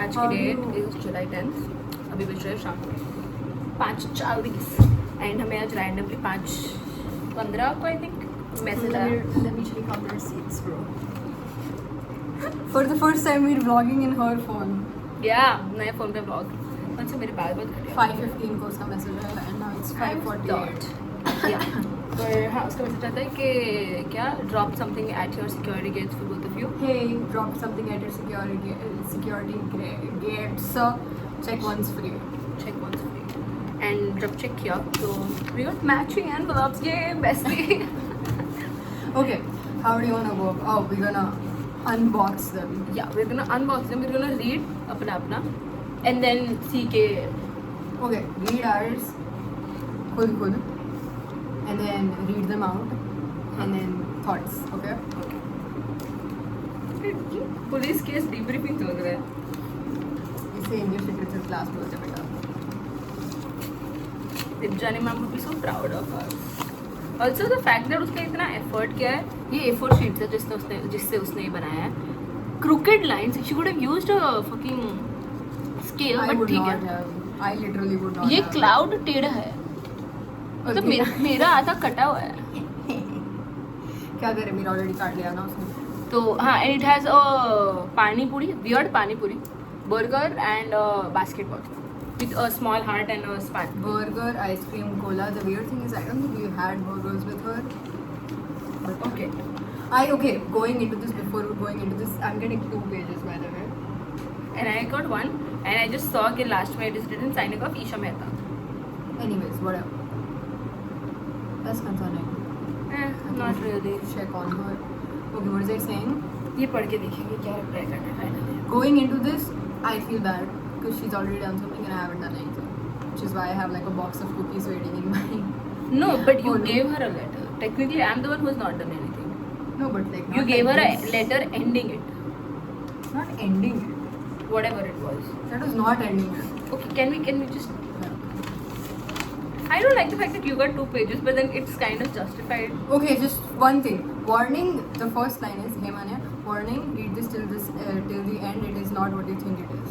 आज की date is July 10th. अभी बज रहे हैं शाम को 5:40 एंड हमें आज रैंडमली 5:15 को आई थिंक मैसेज आया. Let me check out the receipts, bro. For the first time, we're vlogging in her phone. या नए फ़ोन पे ब्लॉग. अच्छा मेरे बाल बहुत घटे. 5:15 को उसका मैसेज आया and now it's 5:48. या पर हाँ उसका मैसेज आता है कि क्या drop something at your security gates for both of you. Hey, drop something at your security gates. Check once free. Check once free. And जब चेक किया तो वी गॉट मैचिंग एनवलप्स. ये बेस्टली. Okay, how do you wanna go? Oh, we're gonna unbox them. Yeah, we're gonna unbox them. We're gonna read अपना and then see के Okay, read ours खुद and then read them out and then thoughts. Okay. Police case debriefing चल रहा है. इसे English literature class बोलते हैं बेटा. Divyani ma'am would be so proud of us. Also the fact that उसने इतना effort किया है. ये A4 sheets है जिससे उसने ये बनाया है. Crooked lines. She could have used a fucking scale, I but would ठीक not है. have. I literally would not ये have. क्लाउड टेढ़ा है. मतलब Okay. मेरा आधा कटा हुआ है. क्या करें, मेरा ऑलरेडी काट लिया ना उसने. तो हाँ, and it has a pani puri, weird pani puri, burger and a basketball with a small heart and a span. Burger, ice cream, cola. The weird thing is I don't think we had burgers with her. But Okay. okay, going into this, before going into this, I'm getting 2 pages by the way. And I got one, and I just saw कि last में it is written signing of Isha Mehta. Anyways, whatever. That's concerning. Not really. Check on her. Okay, what is it saying? ये पढ़ के देखेंगे क्या reply करना है finally. Going into this, I feel bad because she's already done something and I haven't done anything. Which is why I have like a box of cookies waiting in my. No, but you Oh, no. gave her a letter. Technically, I'm the one who has not done anything. No, but like. You not gave like her a this. letter ending it, Not ending it. whatever it was. That was not ending it. Okay, can we just? Yeah. I don't like the fact that you got 2 pages, but then it's kind of justified. Okay, just one thing. Warning. The first line is, "Hey Manya, warning. Read this till the end. It is not what you think it is."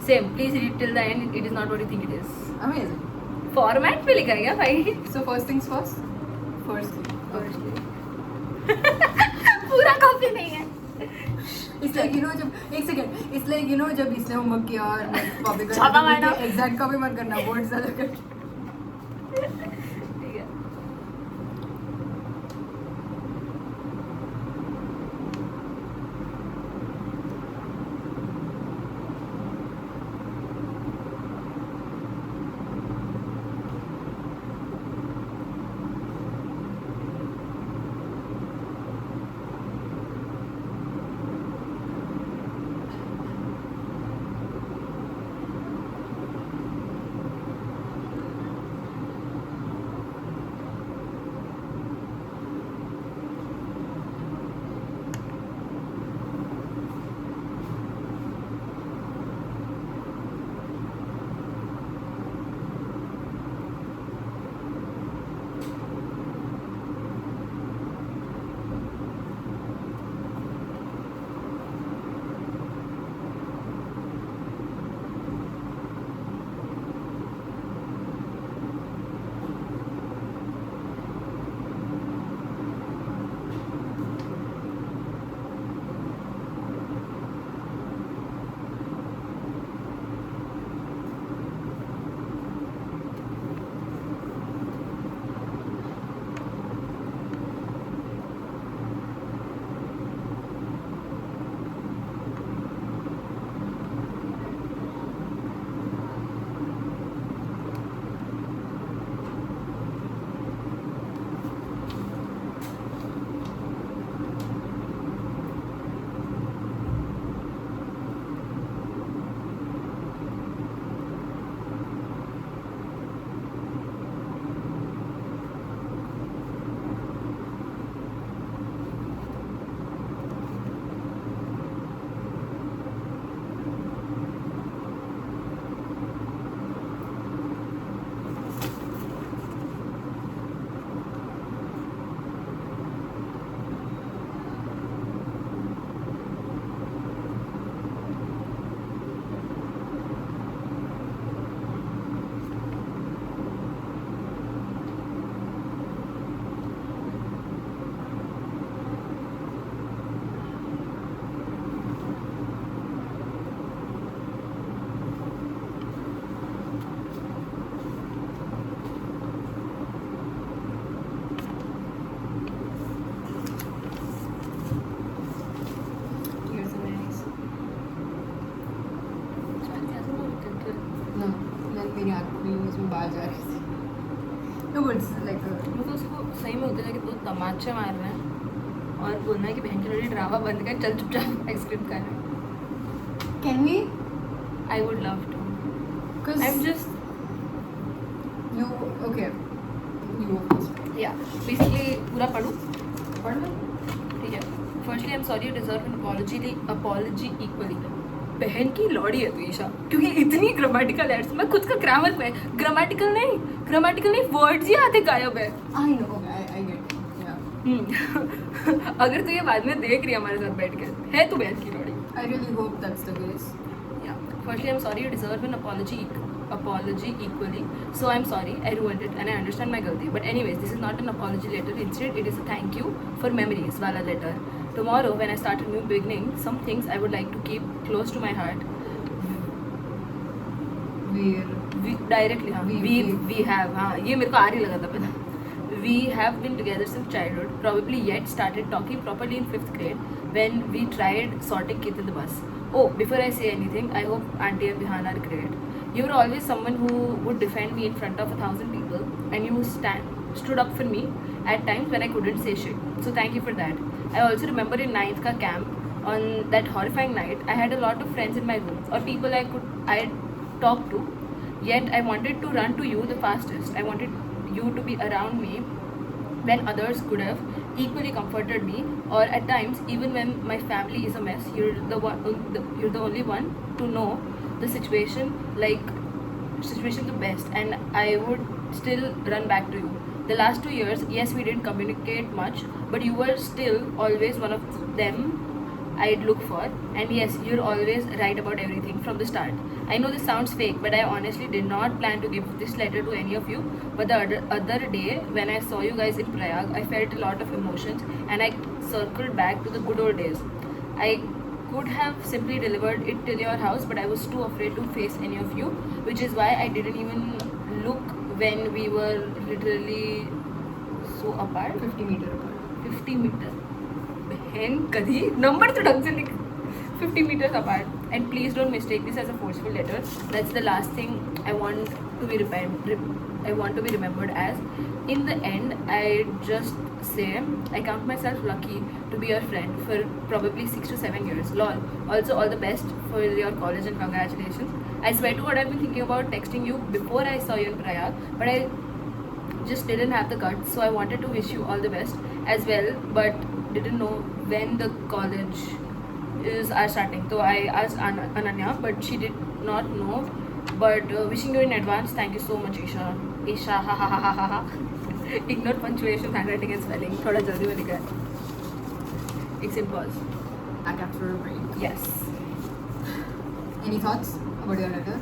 Same. Please read till the end. It is not what you think it is. Amazing. Format पे लिखा है क्या भाई? So first things first. Firstly. पूरा copy नहीं है. It's like एक second. It's like जब इसने होमवर्क किया और कॉपी करना. छापा मारना. एग्जैक्ट कॉपी मत करना. वर्ड्स अलग कर. ठीक है. मेरी आँख खुली उसमें बाहर जा रही थी. No, but it's like a, मुझे उसको सही में होता है कि दो तमाचे मारना है और बोलना है कि बहन की लड़ी ड्रामा बंद कर, चल चुपचाप आइसक्रीम खाना. can we? I would love to. Because I am just you okay. You go first. या बेसिकली पूरा पढ़ूँ. पढ़ लो. ठीक है. Firstly I am sorry, you deserve an apology equally. बहन की लौड़ी है तू ईशा, क्योंकि इतनी ग्रामेटिकल एड्स. मैं खुद का ग्रामर पे ग्रामेटिकल नहीं वर्ड्स ही आते गायब है. I know. Okay, I get it. Yeah. अगर तू ये बाद में देख रही है हमारे साथ बैठ के, है तू बहन की लौड़ी. I really hope that's the case. Yeah. Firstly, I'm sorry. You deserve an apology equally. So I'm sorry. I ruined it, and I understand my guilty. But anyways, this is not an apology letter. Instead, it is a thank you for memories wala letter. Tomorrow, when I start a new beginning, some things I would like to keep close to my heart. We directly, हाँ. We have, हाँ. ये मेरे को आरी लगा था पहले. We have been together since childhood. Probably yet started talking properly in 5th grade when we tried sorting kids in the bus. Oh, before I say anything, I hope Auntie and Vihan are great. You were always someone who would defend me in front of 1,000 people, and you stood up for me at times when I couldn't say shit. So thank you for that. I also remember in 9th ka camp, on that horrifying night, I had a lot of friends in my room or people I talked to. Yet I wanted to run to you the fastest. I wanted you to be around me when others could have equally comforted me, or at times even when my family is a mess, you're the only one to know the situation the best, and I would still run back to you. The last 2 years, yes, we didn't communicate much, but you were still always one of them I'd look for, and yes, you're always right about everything from the start. I know this sounds fake, but I honestly did not plan to give this letter to any of you, but the other day when I saw you guys in Prayag, I felt a lot of emotions, and I circled back to the good old days. I could have simply delivered it till your house, but I was too afraid to face any of you, which is why I didn't even look when we were literally so apart. 50 meter apart. 50 meter. बहन कभी number तो ढंग से लिख. 50 meters apart. And please don't mistake this as a forceful letter. That's the last thing I want to be remembered as. In the end, I just say I count myself lucky to be your friend for probably 6 to 7 years. Lol. Also, all the best for your college and congratulations. I swear to God, I've been thinking about texting you before I saw you in Prayag, but I just didn't have the guts. So I wanted to wish you all the best as well, but didn't know when the college are starting. So I asked Ananya, but she did not know. But wishing you in advance. Thank you so much, Isha. Isha, ha ha ha ha ha. Ignore punctuation, handwriting and spelling. थोड़ा जल्दी में लिखा है. एक pause. Back after a break. Yes. Any thoughts about your letter?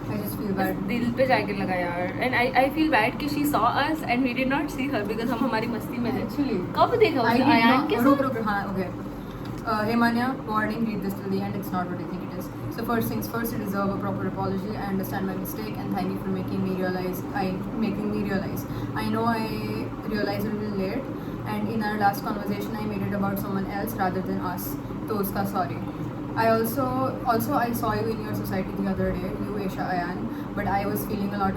I just feel bad. दिल पे जाके लगा यार. And I feel bad कि she saw us and we did not see her because हम हमारी मस्ती में थे. Actually, कब देखा I उसने did आयान not. के रुक साथ? रुक हाँ okay. Hey Manya, warning, read this till the end. It's not what you think it is. So first things first, you deserve a proper apology. I understand my mistake and thank you for making me realize. I know I realized a little late, and in our last conversation, I made it about someone else rather than us. So uska sorry. I also I saw you in your society the other day, you Aisha Ayan, but I was feeling a lot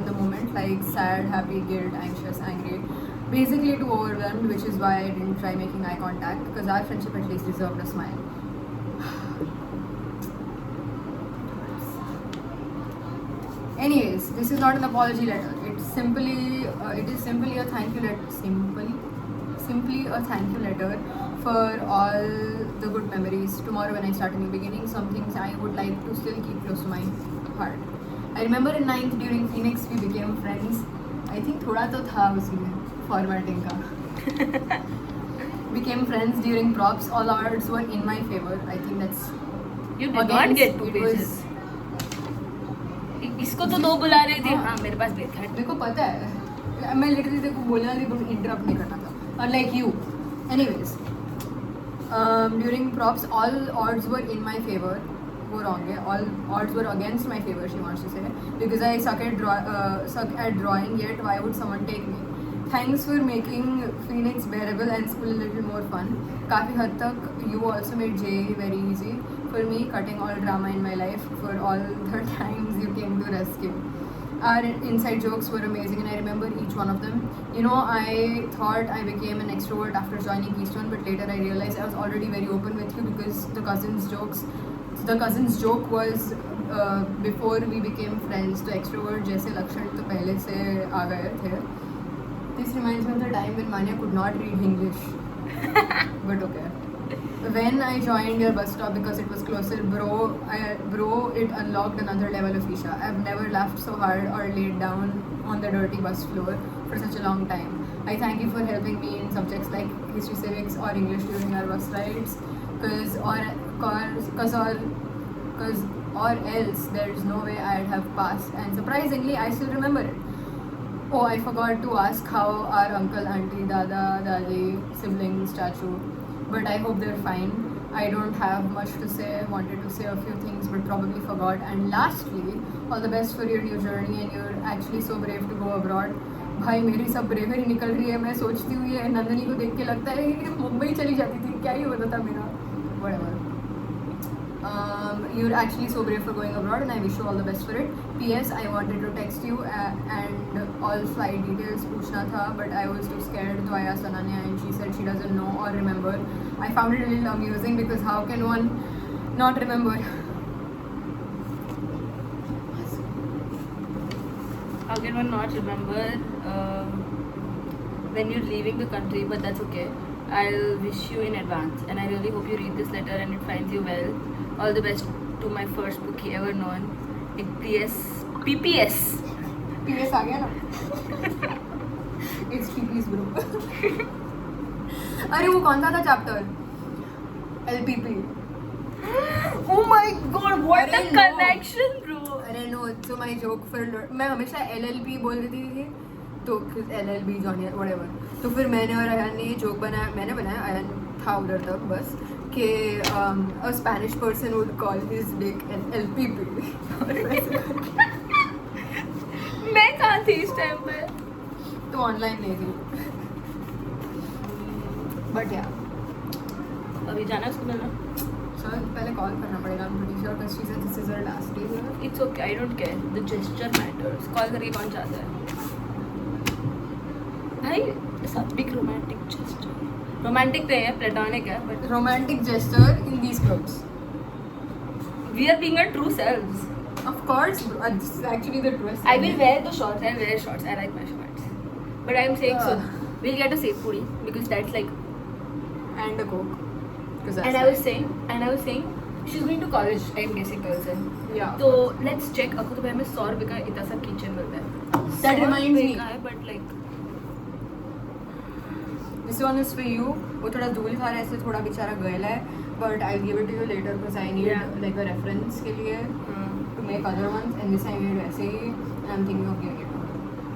in the moment, like sad, happy, guilt, anxious, angry. Basically too overwhelmed, which is why I didn't try making eye contact because our friendship at least deserved a smile. Anyways, this is not an apology letter. It is simply a thank you letter. Simply a thank you letter for all the good memories. Tomorrow when I start a new beginning, some things I would like to still keep close to my heart. I remember in 9th during Phoenix we became friends. I think थोड़ा तो था उसमें formatting का. Became friends during props. All odds were in my favor. I think that's. You did not get 2 it pages. इसको तो 2 बुला रहे थे. हाँ मेरे पास भी था. मेरे को पता है. मैं literally तेरे को बोलना थी but interrupt नहीं करना था. Unlike you. Anyways, during props, all odds were in my favor. Go wrong, yeah. All odds were against my favor. She wants to say because I suck at drawing. Yet why would someone take me? Thanks for making Phoenix bearable and school a little more fun. काफ़ी हद तक you also made JEE very easy for me, cutting all drama in my life for all the times you came to rescue. Our inside jokes were amazing and I remember each one of them. You know, I thought I became an extrovert after joining Keystone, but later I realized I was already very open with you because the cousins joke was before we became friends. तो extrovert जैसे लक्षण तो पहले से आ गए थे. This reminds me of the time when Manya could not read English. But okay. When I joined your bus stop because it was closer, bro, it unlocked another level of Isha. I've never laughed so hard or laid down on the dirty bus floor for such a long time. I thank you for helping me in subjects like history, civics, or English during our bus rides. Or else there's no way I'd have passed. And surprisingly, I still remember it. Oh, I forgot to ask how our uncle, auntie, dada, dadi, sibling statue. But I hope they're fine. I don't have much to say. Wanted to say a few things, but probably forgot. And lastly, all the best for your new journey. And you're actually so brave to go abroad. भाई मेरी सब bravery निकल रही है. मैं सोचती हूँ ये नंदनी को देख के लगता है कि मुंबई चली जाती थी. क्या ही होता था मेरा. Whatever. You're actually so brave for going abroad and I wish you all the best for it. P.S. I wanted to text you and all flight details पूछना था, but I was too scared, so I asked Ananya and she said she doesn't know or remember. I found it a little amusing because how can one not remember? How can one not remember when you're leaving the country? But that's okay. I'll wish you in advance and I really hope you read this letter and it finds you well. All the best to my first bookie ever known. PPS. PS आ गया ना? It's PPS bro. अरे वो कौन सा था chapter? LPP. Oh my god, what अरे a no. connection, bro. अरे no, so my joke for मैं हमेशा LLB बोल देती थी तो फिर LLB जॉनियर whatever. तो फिर मैंने और अयान ने ये जोक बनाया. मैंने बनाया, अयान था उधर तक बस कि a Spanish person would call his dick an LPP. मैं कहाँ थी इस टाइम पे? तो ऑनलाइन नहीं थी. बट या अभी जाना है उसको मिलना. सर पहले कॉल करना पड़ेगा. I'm pretty sure because she said this is her last day here. It's okay, I don't care. The gesture matters. Call करके कौन चाहता है? भाई सब बिग रोमांटिक gesture. रोमांटिक नहीं है, प्लेटोनिक है, but Romantic gesture in these clothes. we are being our true selves. Of course, this is actually the truest. I will wear the shorts. I'll wear shorts. I like my shorts. But I'm saying so. We'll get a safe puri because that's like. And a coke. And I was saying, she's going to college. I'm guessing girls है. Yeah. तो let's check. आपको तो भाई में 100 रुपए का इतना सा किचन मिलता है. That reminds me. But like. This one is for you. वो थोड़ा धूल खा रहा है ऐसे थोड़ा बेचारा गैला है. But I'll give it to you later because I need like a reference के लिए to make other ones. And this I made वैसे ही. And I'm thinking of giving it to her.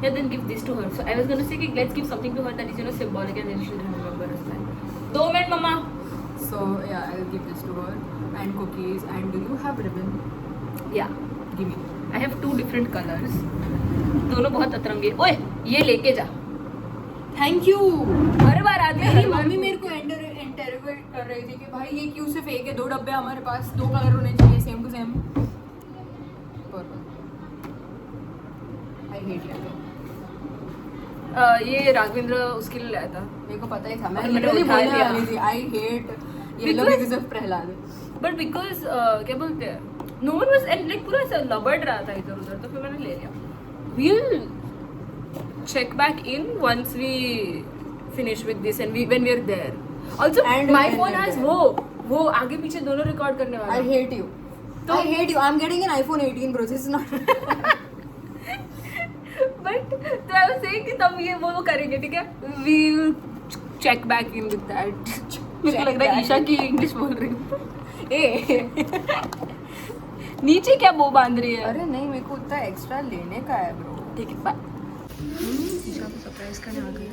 Yeah, then give this to her. So I was gonna say कि let's give something to her that is symbolic and then she'll remember us by. 2 minutes, mama. So yeah, I'll give this to her and cookies. And do you have ribbon? Yeah. Give me. I have 2 different colors. दोनों बहुत अतरंगी. ओए ये लेके जा. Thank you. हर बार आती है. मेरी मम्मी मेरे को इंटरवेट कर रही थी कि भाई ये क्यों से फेक है. 2 डब्बे हमारे पास 2 कलर होने चाहिए same to same. I hate yellow. ये राघवेंद्र उसके लिए लाया था. मेरे को पता ही था. मैं और मैंने literally उठा बोलने लिया. वाली थी. I hate yellow because of Prahlad. But because क्या बोलते हैं, no one was and like पूरा ऐसा लबड़ रहा था इधर उधर, तो फिर मैंने ले लिया. We'll check back in once we finish with this and when we are there. Also And my when phone we're has there. वो आगे पीछे दोनों रिकॉर्ड करने वाला. I hate you. I hate you. I'm getting an iPhone 18 bro. This is not. But तो I was saying कि तब ये वो करेंगे, ठीक है? We'll check back in with that. मेरे को लग रहा है ईशा की इंग्लिश बोल रही हूँ. नीचे क्या वो बांध रही है? अरे नहीं मेरे को उतना एक्स्ट्रा लेने का है ब्रो. ठीक है बाय. ईशा को सरप्राइज करने आ गई.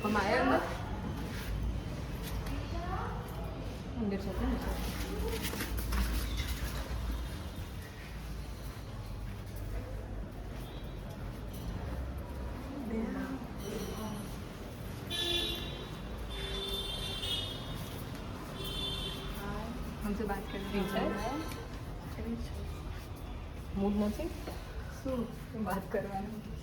हम आए अंदर मंदिर चलते हैं हमसे बात करने मूड नथिंग बात करवाना